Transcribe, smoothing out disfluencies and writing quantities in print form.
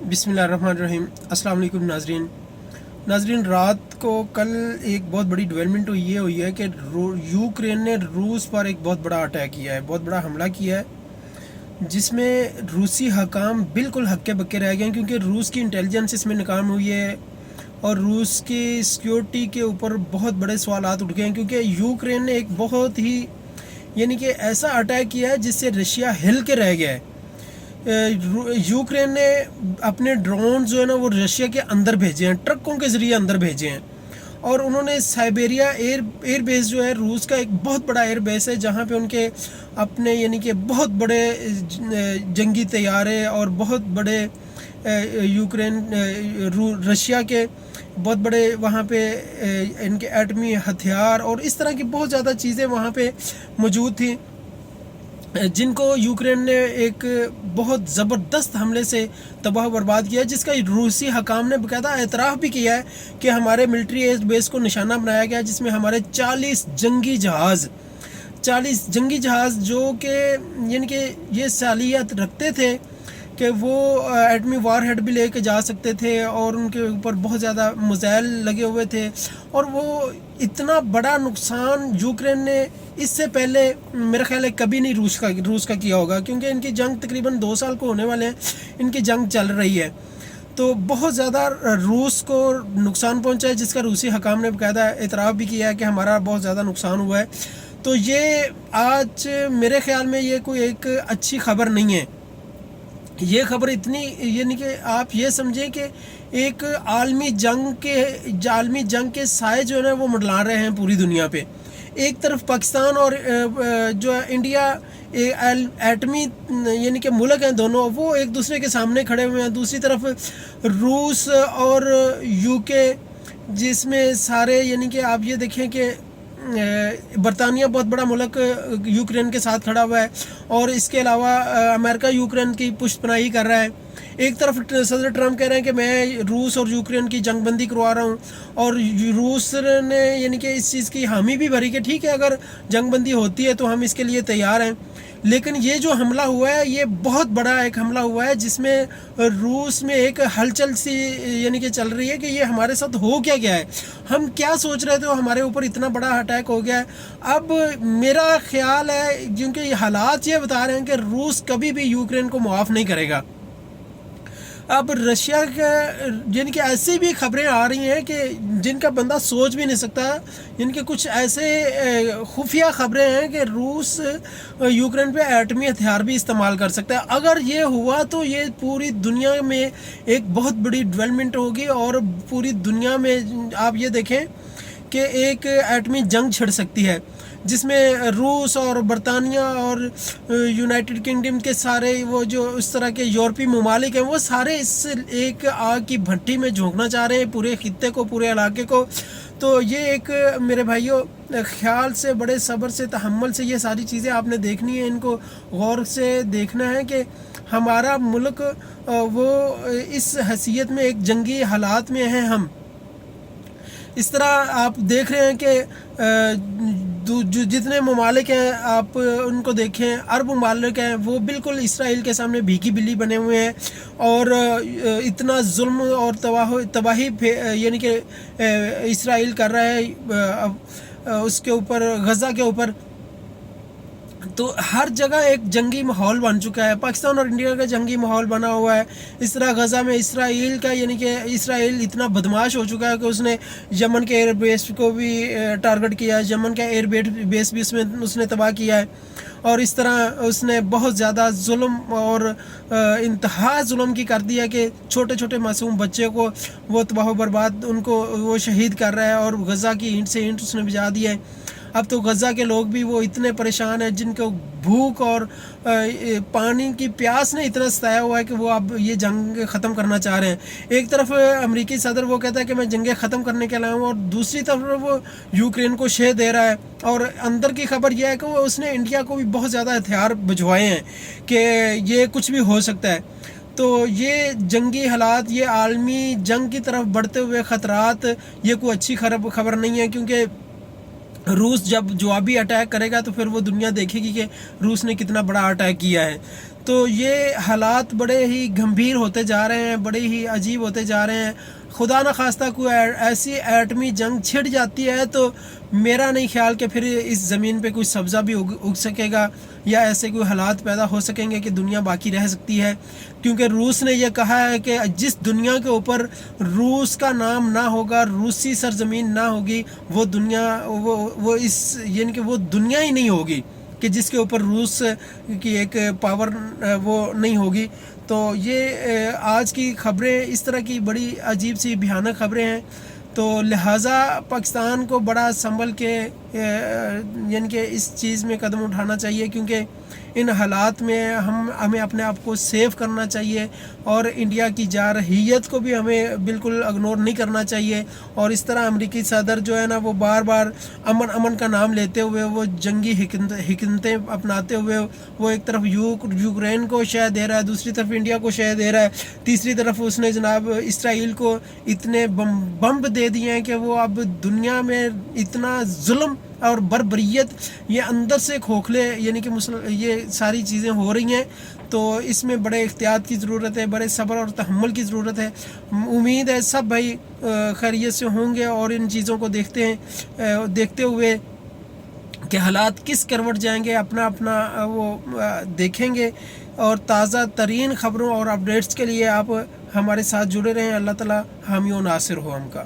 बिस्मिल्लाहिर्रहमानिर्रहीम। अस्सलाम वालेकुम नाजरीन, रात को कल एक बहुत बड़ी डेवलपमेंट ये हुई है कि यूक्रेन ने रूस पर एक बहुत बड़ा अटैक किया है, बहुत बड़ा हमला किया है, जिसमें रूसी हकाम बिल्कुल हक्के बक्के रह गए हैं, क्योंकि रूस की इंटेलिजेंस इसमें नाकाम हुई है और रूस की सिक्योरिटी के ऊपर बहुत बड़े सवालात उठ गए हैं, क्योंकि यूक्रेन ने एक बहुत ही यानी कि ऐसा अटैक किया है जिससे रशिया हिल के रह गया है। यूक्रेन ने अपने ड्रोन जो है ना वो रशिया के अंदर भेजे हैं, ट्रकों के ज़रिए अंदर भेजे हैं, और उन्होंने साइबेरिया एयर बेस जो है रूस का एक बहुत बड़ा एयर बेस है, जहाँ पे उनके अपने यानी कि बहुत बड़े जंगी तैयारे और बहुत बड़े रशिया के बहुत बड़े वहाँ पे इनके एटमी हथियार और इस तरह की बहुत ज़्यादा चीज़ें वहाँ पे मौजूद थी, जिनको यूक्रेन ने एक बहुत ज़बरदस्त हमले से तबाह बर्बाद किया, जिसका रूसी हकाम ने बाकायदा एतराफ़ भी किया है कि हमारे मिलिट्री एयर बेस को निशाना बनाया गया, जिसमें हमारे 40 जंगी जहाज़ जो कि यानी कि ये सालियत रखते थे कि वो एटमी वार हेड भी लेके जा सकते थे और उनके ऊपर बहुत ज़्यादा मिसाइल लगे हुए थे, और वो इतना बड़ा नुकसान यूक्रेन ने इससे पहले मेरा ख्याल है कभी नहीं रूस का किया होगा, क्योंकि इनकी जंग तकरीबन 2 साल को होने वाले हैं, इनकी जंग चल रही है, तो बहुत ज़्यादा रूस को नुकसान पहुंचा है, जिसका रूसी हकाम ने बाकायदा एतराफ़ भी किया है कि हमारा बहुत ज़्यादा नुकसान हुआ है। तो ये आज मेरे ख्याल में ये कोई एक अच्छी खबर नहीं है। ये खबर इतनी यानी कि आप ये समझें कि एक आलमी जंग के साए जो है ना वो मंडला रहे हैं पूरी दुनिया पे। एक तरफ पाकिस्तान और जो है इंडिया एटमी यानी कि मुल्क हैं दोनों, वो एक दूसरे के सामने खड़े हुए हैं। दूसरी तरफ रूस और यूके, जिसमें सारे यानी कि आप ये देखें कि बरतानिया बहुत बड़ा मुल्क यूक्रेन के साथ खड़ा हुआ है, और इसके अलावा अमेरिका यूक्रेन की पुष्टपनाही कर रहा है। एक तरफ सदर ट्रम्प कह रहे हैं कि मैं रूस और यूक्रेन की जंगबंदी करवा रहा हूँ, और रूस ने यानी कि इस चीज़ की हामी भी भरी कि ठीक है, अगर जंगबंदी होती है तो हम इसके लिए तैयार हैं। लेकिन ये जो हमला हुआ है ये बहुत बड़ा एक हमला हुआ है, जिसमें रूस में एक हलचल सी यानी कि चल रही है कि ये हमारे साथ हो क्या गया है, हम क्या सोच रहे थे, हमारे ऊपर इतना बड़ा अटैक हो गया है। अब मेरा ख्याल है, क्योंकि हालात ये बता रहे हैं कि रूस कभी भी यूक्रेन को माफ़ नहीं करेगा। अब रशिया का यानी कि ऐसी भी खबरें आ रही हैं कि जिनका बंदा सोच भी नहीं सकता, जिनके कुछ ऐसे खुफिया खबरें हैं कि रूस यूक्रेन पे एटमी हथियार भी इस्तेमाल कर सकता है। अगर ये हुआ तो ये पूरी दुनिया में एक बहुत बड़ी डेवलपमेंट होगी, और पूरी दुनिया में आप ये देखें कि एक एटमी जंग छिड़ सकती है, जिसमें रूस और बरतानिया और यूनाइटेड किंगडम के सारे वो जो इस तरह के यूरोपीय ममालिक हैं, वो सारे इस एक आग की भट्टी में झोंकना चाह रहे हैं पूरे खित्ते को, पूरे इलाके को। तो ये एक मेरे भाइयों ख्याल से, बड़े सब्र से, तहम्मुल से ये सारी चीज़ें आपने देखनी है, इनको गौर से देखना है कि हमारा मुल्क वो इस हैसियत में एक जंगी हालात में है। हम इस तरह आप देख रहे हैं कि जितने ममालिक हैं आप उनको देखें, अरब ममालिक हैं, वो बिल्कुल इसराइल के सामने भीगी बिल्ली बने हुए हैं, और इतना जुल्म और तबाही यानी कि इसराइल कर रहा है उसके ऊपर, गज़ा के ऊपर। तो हर जगह एक जंगी माहौल बन चुका है, पाकिस्तान और इंडिया का जंगी माहौल बना हुआ है। इस तरह गज़ा में इसराइल का यानी कि इसराइल इतना बदमाश हो चुका है कि उसने यमन के एयर बेस को भी टारगेट किया है, यमन का एयर बेस भी उसने तबाह किया है, और इस तरह उसने बहुत ज़्यादा जुल्म और इंतहा जुल्म की कर दिया कि छोटे छोटे मासूम बच्चे को वो तबाह बर्बाद उनको वो शहीद कर रहा है, और गज़ा की ईंट से ईंट उसने भिजा दिया है। अब तो गज़ा के लोग भी वो इतने परेशान हैं, जिनको भूख और पानी की प्यास ने इतना सताया हुआ है कि वो अब ये जंग ख़त्म करना चाह रहे हैं। एक तरफ अमेरिकी सदर वो कहता है कि मैं जंगें ख़त्म करने के लिए हूँ, और दूसरी तरफ वो यूक्रेन को शह दे रहा है। और अंदर की खबर यह है कि वो उसने इंडिया को भी बहुत ज़्यादा हथियार भिजवाए हैं कि ये कुछ भी हो सकता है। तो ये जंगी हालात, ये आलमी जंग की तरफ बढ़ते हुए ख़तरात, ये कोई अच्छी खबर नहीं है, क्योंकि रूस जब जवाबी अटैक करेगा तो फिर वो दुनिया देखेगी कि रूस ने कितना बड़ा अटैक किया है। تو یہ حالات بڑے ہی گمبھیر ہوتے جا رہے ہیں، بڑے ہی عجیب ہوتے جا رہے ہیں. خدا نہ خواستہ کوئی ایسی ایٹمی جنگ چھڑ جاتی ہے تو میرا نہیں خیال کہ پھر اس زمین پہ کوئی سبزہ بھی اگ سکے گا، یا ایسے کوئی حالات پیدا ہو سکیں گے کہ دنیا باقی رہ سکتی ہے. کیونکہ روس نے یہ کہا ہے کہ جس دنیا کے اوپر روس کا نام نہ ہوگا، روسی سرزمین نہ ہوگی، وہ دنیا وہ اس یعنی کہ وہ دنیا ہی نہیں ہوگی کہ جس کے اوپر روس کی ایک پاور وہ نہیں ہوگی. تو یہ آج کی خبریں اس طرح کی بڑی عجیب سی بھیانک خبریں ہیں. تو لہٰذا پاکستان کو بڑا سنبھل کے یعنی کہ اس چیز میں قدم اٹھانا چاہیے، کیونکہ ان حالات میں ہمیں اپنے آپ کو سیو کرنا چاہیے، اور انڈیا کی جارحیت کو بھی ہمیں بالکل اگنور نہیں کرنا چاہیے. اور اس طرح امریکی صدر جو ہے نا، وہ بار بار امن کا نام لیتے ہوئے، وہ جنگی حکمتیں اپناتے ہوئے، وہ ایک طرف یوکرین کو شے دے رہا ہے، دوسری طرف انڈیا کو شے دے رہا ہے، تیسری طرف اس نے جناب اسرائیل کو اتنے بمب دے دیے ہیں کہ وہ اب دنیا میں اتنا ظلم اور بربریت یہ اندر سے کھوکھلے یعنی کہ یہ ساری چیزیں ہو رہی ہیں. تو اس میں بڑے احتیاط کی ضرورت ہے، بڑے صبر اور تحمل کی ضرورت ہے. امید ہے سب بھائی خیریت سے ہوں گے، اور ان چیزوں کو دیکھتے ہوئے کہ حالات کس کروٹ جائیں گے اپنا وہ دیکھیں گے. اور تازہ ترین خبروں اور اپڈیٹس کے لیے آپ ہمارے ساتھ جڑے رہیں. اللہ تعالی حامی و ناصر ہو ہم کا.